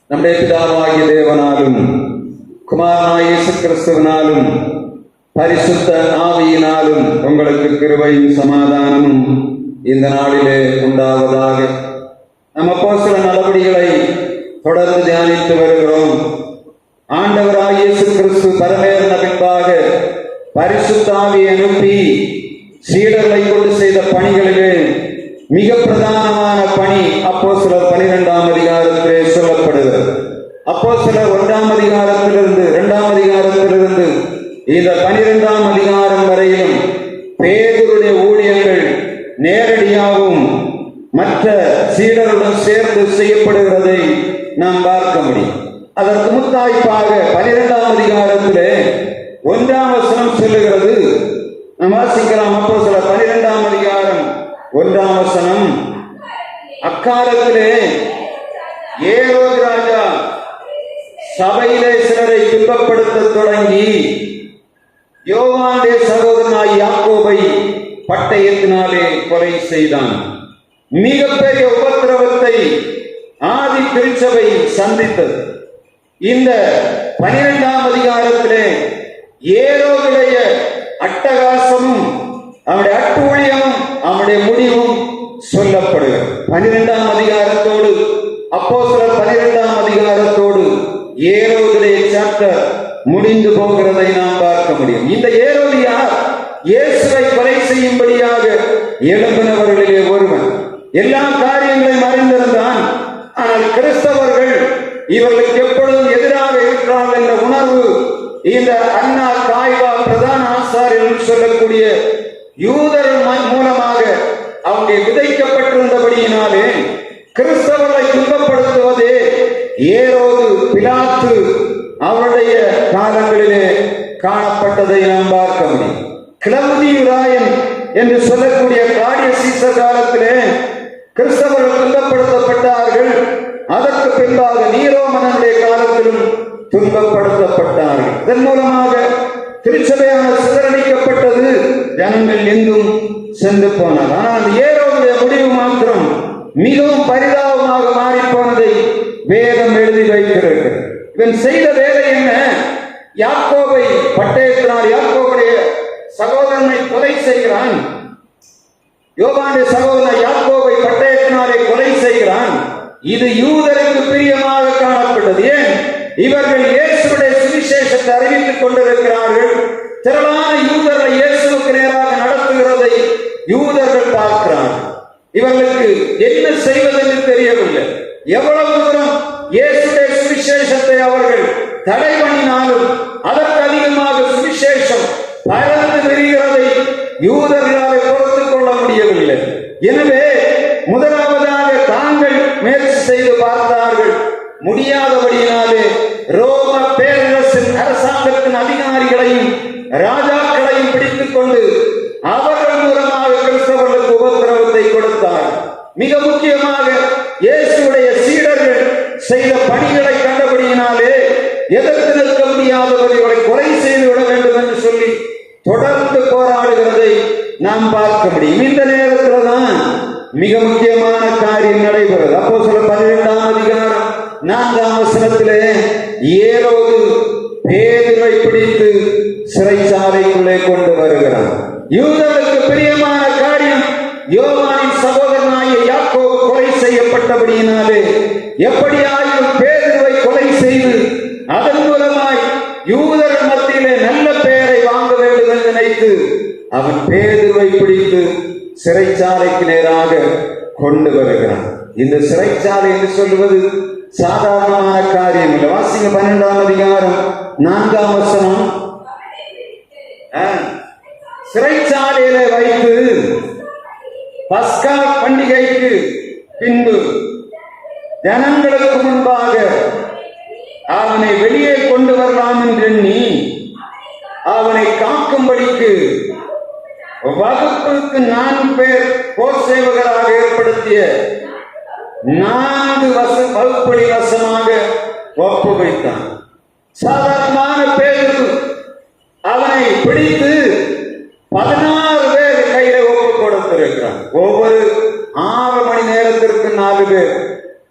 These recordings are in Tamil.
நம்முடைய பிதாவாகிய தேவனாலும் குமாரனாகிய இயேசு கிறிஸ்துவினாலும் பரிசுத்த ஆவியினாலும் உங்களுக்கு கிருபையும் சமாதானமும் இந்த நாளிலே உண்டாவதாக. நம் அப்போஸ்தலர் நடபடிகளை தொடர்ந்து தியானித்து வருகிறோம். ஆண்டவராகிய இயேசு கிறிஸ்து பரமேறின பின்பாக பரிசுத்த ஆவியை அனுப்பி சீடர்களை கொண்டு செய்த பணிகளிலே மிக பிரதானமான பணி அப்போஸ்தலர் 12ஆம் அதிகாரத்திலே சொல்லப்படுகிறது. அப்போஸ்தலர் 1ஆம் அதிகாரத்திலிருந்து 2ஆம் அதிகாரத்திலிருந்து இந்த 12ஆம் அதிகாரம் வரையிலும் பேதுருடைய ஊழியங்கள் நேரடியாகவும் மற்ற சீடருடன் சேர்ந்து செய்யப்படுகிறதை நாம் பார்க்க முடியும். அதற்கு முத்தாய்ப்பாக 12ஆம் அதிகாரத்திலே 1ஆம் வசனம் சொல்லுகிறது. நாம் வாசிக்கலாம். அப்போஸ்தலர் 12ஆம் அதிகாரம் 1ஆம் வசனம். அக்காலத்திலே ஏரோது ராஜா சபையிலே சிலரை துன்பப்படுத்த தொடங்கி யோவானுடைய சகோதரனாய் யாக்கோபை பட்டயத்தினாலே கொலை செய்தான். மிகப்பெரிய உபத்திரவத்தை ஆதி திருச்சபை சந்தித்தது. இந்த 12ஆம் அதிகாரத்திலே ஏரோதுடைய அட்டகாசமும் அவனுடைய அட்டூழியமும் அவனுடைய முடிவும் சொல்லப்படுகிறது. 12ஆம் அதிகாரத்தோடு அப்போஸ்தலர் 12ஆம் அதிகாரத்தோடு ஏரோதுடைய சாப்டர் முடிந்து போகிறதை நாம் பார்க்க முடியும். இந்த ஏரோது யார்? இயேசுவை கொலை செய்யும்படியாக எழும்பினவர்களிலே ஒருவன். எல்லா காரியங்களையும் அறிந்திருந்தான். ஆனால் கிறிஸ்தவர்கள் இவர்களுக்கு எப்பொழுதும் எதிராக இருக்கிறார்கள் என்ற உணர்வு இந்த அன்னா காய்வா பிரதான ஆசாரியர்கள் சொல்லக்கூடிய யூதர்கள் மூலமாக அவங்க விதைக்கப்பட்டிருந்தபடியினாலே கிறிஸ்தவர்களை துன்பப்படுத்துவதே ஏரோது பிலாத்து அவருடைய காலங்களிலே காணப்பட்டதை நாம் பார்க்க முடியும். கிளவுதியு ராயன் என்று சொல்லக்கூடிய கிளாடிய சீசர் காலத்திலே கிறிஸ்தவர்கள் துன்பப்படுத்தப்பட்டார்கள். அதற்கு பின்பாக நீரோ மன்னனுடைய காலத்திலும் துன்பப்படுத்தப்பட்டார்கள். இதன் மூலமாக திருச்சபையான சிதறடிக்கப்பட்டது. ஜனங்கள் எங்கும் சென்று போனார். ஆனால் அந்த ஏரோதுடைய முடிவு மாத்திரம் மிகவும் பரிதாபமாக மாறி போனதை வேதம் எழுதி வைக்கிறது. இவன் செய்த வேலை என்ன? யாக்கோபை பட்டயத்தினால் யாக்கோபுடைய சகோதரனை கொலை செய்கிறான். யோவானுடைய சகோதரன் யாக்கோபை பட்டயத்தினாலே கொலை செய்கிறான். இது யூதருக்கு பிரியமாக காணப்பட்டது. ஏன்? இவர்கள் இயேசுடைய சுவிசேஷத்தை அறிவித்துக் கொண்டிருக்கிறார்கள். திரளான யூதர்களை இயேசுவுக்கு நேராக நடத்துகிறதை யூதர்கள் பார்க்கிறார்கள். இவர்களுக்கு என்ன செய்வதென்று தெரியவில்லை. எவ்வளவு தூரம் இயேசுடைய சுவிசேஷத்தை அவர்கள் தடை பண்ணினாலும் அதற்கு அதிகமாக சுவிசேஷம் பரந்து விரிகிறதை யூதர்களால் பொறுத்துக் கொள்ள முடியவில்லை. எனவே முதலாவதாக தாங்கள் முயற்சி செய்து பார்த்தார்கள். முடியாதபடியினாலே ரோம பேரரசின் அரசாங்கத்தின் அதிகாரிகளையும் ராஜாக்களையும் பிடித்துக் கொண்டு அவர்கள் மூலமாக கிறிஸ்தவர்களுக்கு உபத்திரவத்தை கொடுத்தார். மிக முக்கியமாக இயேசுடைய சீடர்கள் செய்த பணிகளை கண்டபடியினாலே எதிர்த்து நிற்க முடியாதவர்களை கொலை செய்து விட வேண்டும் என்று சொல்லி தொடர்ந்து போராடுகிறதை நாம் பார்க்க முடியும். இந்த நேரத்தில் தான் மிக முக்கியமான காரியம் நடைபெறுகிறது. அப்போஸ்தலர் 12ஆம் அதிகாரம் 4ஆம் வசனத்திலே ஏரோது பேதுருவை பிடித்து சிறைச்சாலைக்குள்ளே கொண்டு வருகிறார். யூதர்களுக்கு பிரியமான காரியம் யோவானின் சகோதரனாகிய யாக்கோபு கொலை செய்யப்பட்டபடியினாலே எப்படியாயும் பேதுருவை கொலை செய்து அதன் மூலமாய் யூதர்கள் மத்தியிலே நல்ல பெயரை வாங்க வேண்டும் என்று நினைத்து அவன் பேதுருவை பிடித்து சிறைச்சாலைக்கு நேராக கொண்டு வருகிறான். இந்த சிறைச்சாலை என்று சொல்லுவது சாதாரணமான காரியம் இல்லை. வாசிங்க 12ஆம் அதிகாரம் 4ஆம் வசனம். சிறைச்சாலையில வைத்து பஸ்கா பண்டிகைக்கு பின்பு ஜனங்களுக்கு முன்பாக அவனை வெளியே கொண்டு வரலாம் என்று எண்ணி அவனை காக்கும்படிக்கு வகுப்புக்கு 4 பேர் போர் சேவகராக ஏற்படுத்திய 4 வகுப்படி வசமாக ஒப்பு வைத்தான். சாதாரணமான பேர் அவனை பிடித்து 16 பேர் கையில ஒப்பு கொடுத்திருக்கிறான். ஒவ்வொரு 6 மணி நேரத்திற்கு 4 பேர்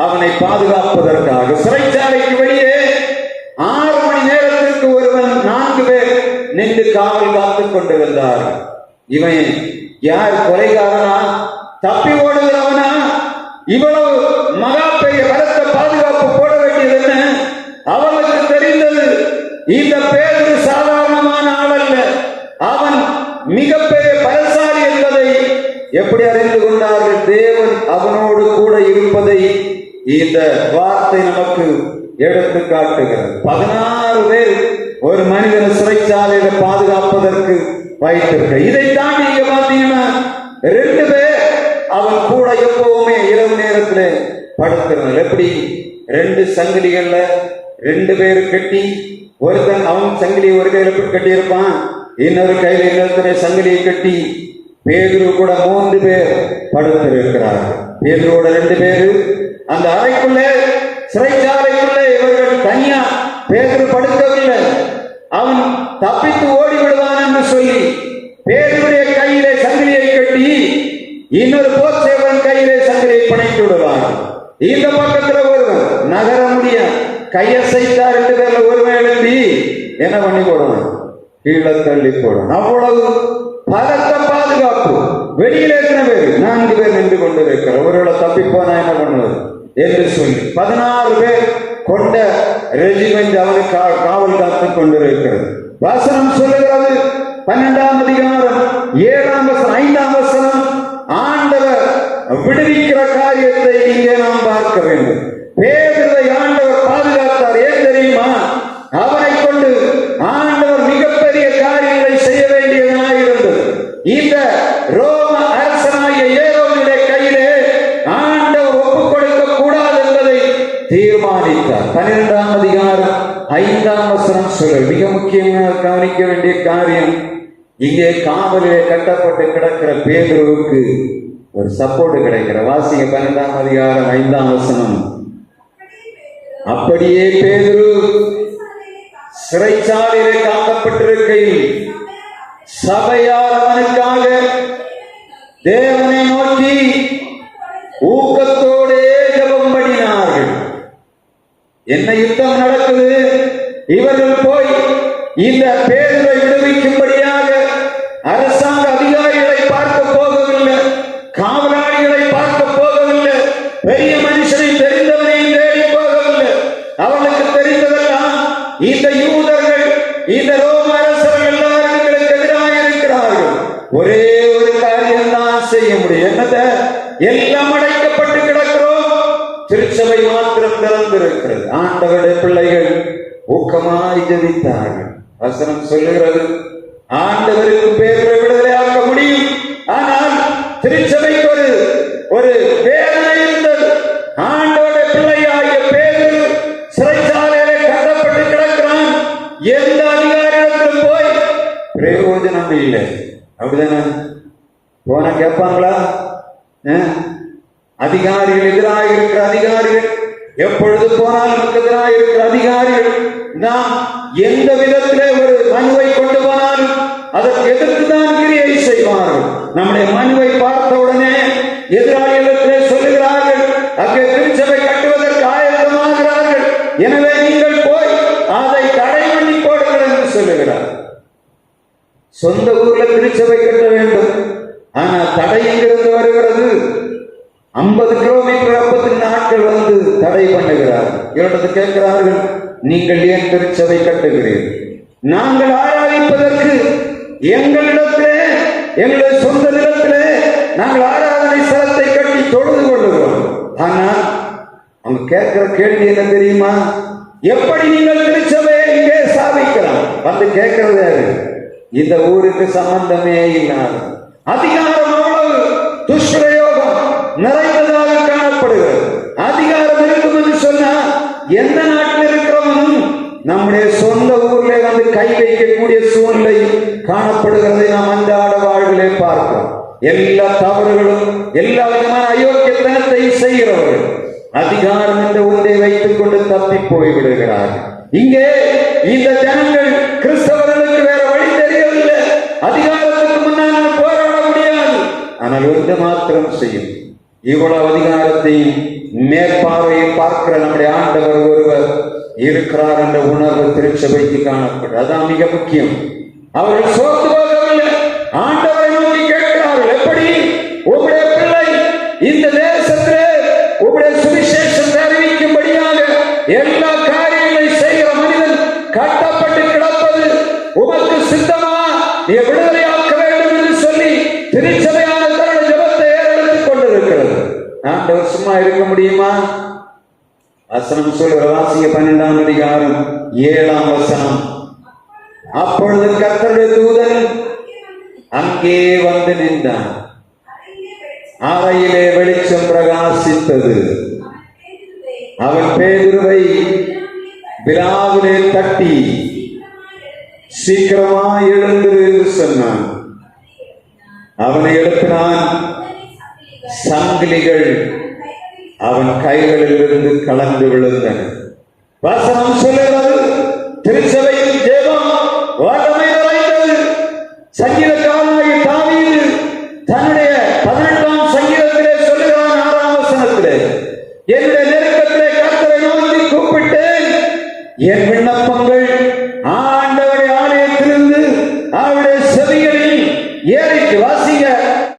அவனை பாதுகாப்பு பாதுகாப்பதற்காக சிறைச்சாலைக்கு வெளியே 6 மணி நேரத்திற்கு ஒருவன் 4 பேர் நின்று காவல் காத்துக் கொண்டிருந்தார். இவன் யார்? கொலைகாரனா? தப்பி ஓடுகிறவனா? இவ்வளவு மகா பெரிய பலத்த பாதுகாப்பு போட வேண்டியது என்ன? அவனுக்கு தெரிந்தது இந்த பேதுரு சாதாரணமான ஆள் அல்ல, அவன் மிகப்பெரிய பலசாலி என்பதை எப்படி அறிந்து கொண்டார்கள்? தேவன் அவனோடு கூட இருப்பதை இந்த வார்த்தை நமக்கு எடுத்து காட்டுகிறது. 16 பேர் ஒரு மனிதன் சிறைச்சாலையில பாதுகாப்பதற்கு வைத்திருக்க. இதை தாண்டி இங்க பாத்தீங்கன்னா 2 பேர் அவன் கூட எப்பவுமே இரவு நேரத்துல படுத்திருந்தார். எப்படி? 2 சங்கிலிகள்ல 2 பேர் கட்டி, ஒருத்தன் அவன் சங்கிலியை ஒரு கையில கட்டி இருப்பான், இன்னொரு கையில இன்னொருத்தனை சங்கிலியை கட்டி பேதுரு கூட 3 பேர் படுத்திருக்கிறார்கள். பேதுருவோட 2 பேரு அந்த அறைக்குள்ளே, சிறைச்சாலைக்குள்ளே இவர்கள் தனியா. பேதுரு படுக்கவில்லை, அவன் தப்பித்து ஓடி விடுவான் என்று சொல்லி பேதுருடைய கையிலே சங்கிலியை கட்டி இன்னொரு போர்ச்சேவன் கையிலே சங்கிலியை பிணைத்து விடுவான். இந்த பக்கத்துல ஒருவன் நகர முடியாது, கையசைத்தா 2 பேர்ல ஒருவன் எழுப்பி என்ன பண்ணி போடுவான்? கீழே தள்ளி போடுவான். அவ்வளவு பலத்த பாதுகாப்பு. வெளியில எத்தனை பேர்? 4 பேர் நின்று கொண்டிருக்கிற. ஒருவேளை தப்பி போனா என்ன பண்ணுவது என்று சொல்லி 16 பேர் கொண்ட ரெஜிமெண்ட் அவனுக்கு காவல் காத்துக் கொண்டிருக்கிறது. வசனம் சொல்லுகிறது 12ஆம் அதிகாரம் 7ஆம் வசனம் 5ஆம் வசனம், ஆண்டவர் விடுவிக்கிற காரியத்தை இங்கே நாம் பார்க்க வேண்டும். பேதுருவை ஆண்டவர் பாதுகாத்தார். ஏன் தெரியுமா? அவனை கொண்டு ஆண்டவர் மிகப்பெரிய காரியங்களை செய்ய வேண்டியதனாயிருந்தது. இந்த ரோம அரசனாகிய ஏரோதுடைய கையிலே ஆண்டவர் ஒப்புக் கொடுக்க கூடாது என்பதை தீர்மானித்தார். 12ஆம் அதிகாரம் 5ஆம் வசனம் சொல்ல மிக முக்கியமாக கவனிக்க வேண்டிய காரியம், இங்கே காவலிலே கட்டப்பட்டு கிடக்கிற பேதுருவுக்கு ஒரு சப்போர்ட் கிடைக்கிற. வாசிங்க 12ஆம் அதிகாரம் 5ஆம் வசனம். அப்படியே பேதுரு சிறைச்சாலையிலே காக்கப்பட்டிருக்கையில் சபையார் அவனுக்காக தேவனை நோக்கி ஊக்கத்தோடே ஜெபம் பண்ணினார்கள். என்ன யுத்தம் நடக்குது? இவர்கள் போய் இந்த பேதுரை விடுவிக்கும்படியாக அரசாங்க அதிகாரிகளை பார்க்க போகவில்லை, காவலாளிகளை பார்க்க போகவில்லை, பெரிய மனுஷனை தெரிந்தவனையும் தேடி போகவில்லை. அவளுக்கு தெரிந்ததெல்லாம் இந்த யூதர்கள், இந்த ரோம அரசர்கள் எல்லாரும் எங்களுக்கு எதிராக இருக்கிறார்கள். ஒரே ஒரு காரியம் தான் செய்ய முடியும். என்னத்தை? எல்லாம் அடைக்கப்பட்டு கிடக்கிறோம், திருச்சபை மாத்திரம் திறந்திருக்கிறது. ஆண்டவருடைய பிள்ளைகள் ஊக்கமாய் ஜெபித்தார்கள். வசனம் சொல்லுகிறது, ஆண்டவருக்கு பேதுரை விடுதலையாக்க முடியும், ஆனால் திருச்சபைக்கு ஒரு வேதனை இருந்தது. ஆண்டவருடைய பிள்ளையாகிய பேதுரு சிறைச்சாலையிலே கட்டப்பட்டு கிடக்கிறான். எந்த அதிகாரியிடத்திலும் போய் பிரயோஜனம் இல்லை. அப்படிதானே? போன கேட்பாங்களா? அதிகாரிகள் எதிராக இருக்கிற அதிகாரிகள், எப்பொழுது போனாலும் எதிராக இருக்கிற அதிகாரிகள், நாம் எந்த விதத்திலே ஒரு மனுவை கொண்டு போனாலும் அதற்கு எதிர்த்துதான் கிரியை செய்வார்கள். நம்முடைய மனுவை பார்த்தவுடனே எதிராளிகளிடத்திலே சொல்லுகிறார்கள், அங்கே திருச்சபை கட்டுவதற்கு ஆயத்தமாகிறார்கள், எனவே நீங்கள் போய் அதை தடை பண்ணி போடுங்கள் என்று சொல்லுகிறார். சொந்த ஊர்ல திருச்சபை கட்ட வேண்டும், ஆனால் தடை எங்கிருந்து வருகிறது? 50 கிலோமீட்டர் 54 நாட்கள் வந்து தடை பண்ணுகிறார்கள். இவரிடத்து கேட்கிறார்கள், நீங்கள் ஏன் திருச்சபை கட்டுகிறீர்கள்? நாங்கள் ஆராதிப்பதற்கு எங்களிடத்திலே, எங்களுடைய சொந்த நிலத்திலே நாங்கள் ஆராதனை ஸ்தலத்தை கட்டி தொழுது கொள்ளுகிறோம். ஆனால் அவங்க கேட்கிற கேள்வி என்ன தெரியுமா? எப்படி நீங்கள் திருச்சபையை இங்கே ஸ்தாபிக்கலாம்? வந்து கேட்கிறது யாரு? இந்த ஊருக்கு சம்பந்தமே இல்லாத அதிகாரம். அவ்வளவு துஷ்பிரயோகம் நிறைந்ததாக காணப்படுகிறது. அதிகாரம் இருக்கும் என்று சொன்னா எந்த நாட்டில் இருக்கிறவனும் நம்முடைய சொந்த ஊர்ல வந்து கை வைக்கக்கூடிய சூழ்நிலை காணப்படுகிறதை நாம் அன்றாட வாழ்விலே பார்க்கிறோம். எல்லா தவறுகளும், எல்லா விதமான அயோக்கியத்தனத்தை செய்கிறவர்கள் அதிகாரம் என்ற ஒன்றை வைத்துக் கொண்டு தப்பி போய்விடுகிறார்கள். இங்கே இந்த ஜனங்கள் கிறிஸ்தவர்களுக்கு வேற வழி தெரியவில்லை. அதிகாரத்துக்கு முன்னால் போராட முடியாது, ஆனால் ஒன்று மாத்திரம் செய்யும், இவ்வளவு அதிகாரத்தையும் மேற்பார்வையை பார்க்கிற நம்முடைய ஆண்டவர் ஒருவர் இருக்கிறார் என்ற உணர்வு திருச்சபைக்கு காணப்படும். அதான் மிக முக்கியம். அவர்கள் சோர்ந்து போகவில்லை, ஆண்டவரை நோக்கி கேட்கிறார்கள். எப்படி? உங்களுடைய பிள்ளை இந்த தேசத்திலே உங்களுடைய சுவிசேஷம் அறிவிக்கும்படியாக எல்லா காரியங்களையும் செய்கிற மனிதன் கட்டப்பட்டு கிடப்பது உமக்கு சித்தமா? நீ விடுதலையாக்க வேண்டும் என்று சொல்லி திருச்சபையான தன்னுடைய ஜெபத்தை ஏறெடுத்துக் கொண்டிருக்கிறது. ஆண்டவர் சும்மா இருக்க முடியுமா? வசனம் சொல்கிற வாசிய 12ஆம் அதிகாரம் 7ஆம் வசனம். அப்பொழுது கர்த்தருடைய தூதன் அங்கே வந்து நின்றான். அறையிலே வெளிச்சம் பிரகாசித்தது. அவன் பேதுருவை விழாவிலே தட்டி சீக்கிரமாய் எழுந்திரு என்று சொன்னான். அவனை எழுப்பினான். சங்கிலிகள் அவன் கைகளில் இருந்து கலந்து விழுந்தன. வசனம் சொல்லுகிறது, திருச்சபையின் ஜெபம் வல்லமை நிறைந்தது. சங்கீதக்காரனாகிய தாவீது தன்னுடைய 18ஆம் சங்கீதத்திலே சொல்லுகிறான் 6ஆம் வசனத்திலே, என்னுடைய நெருக்கத்திலே கர்த்தரை நோக்கி கூப்பிட்டேன், என்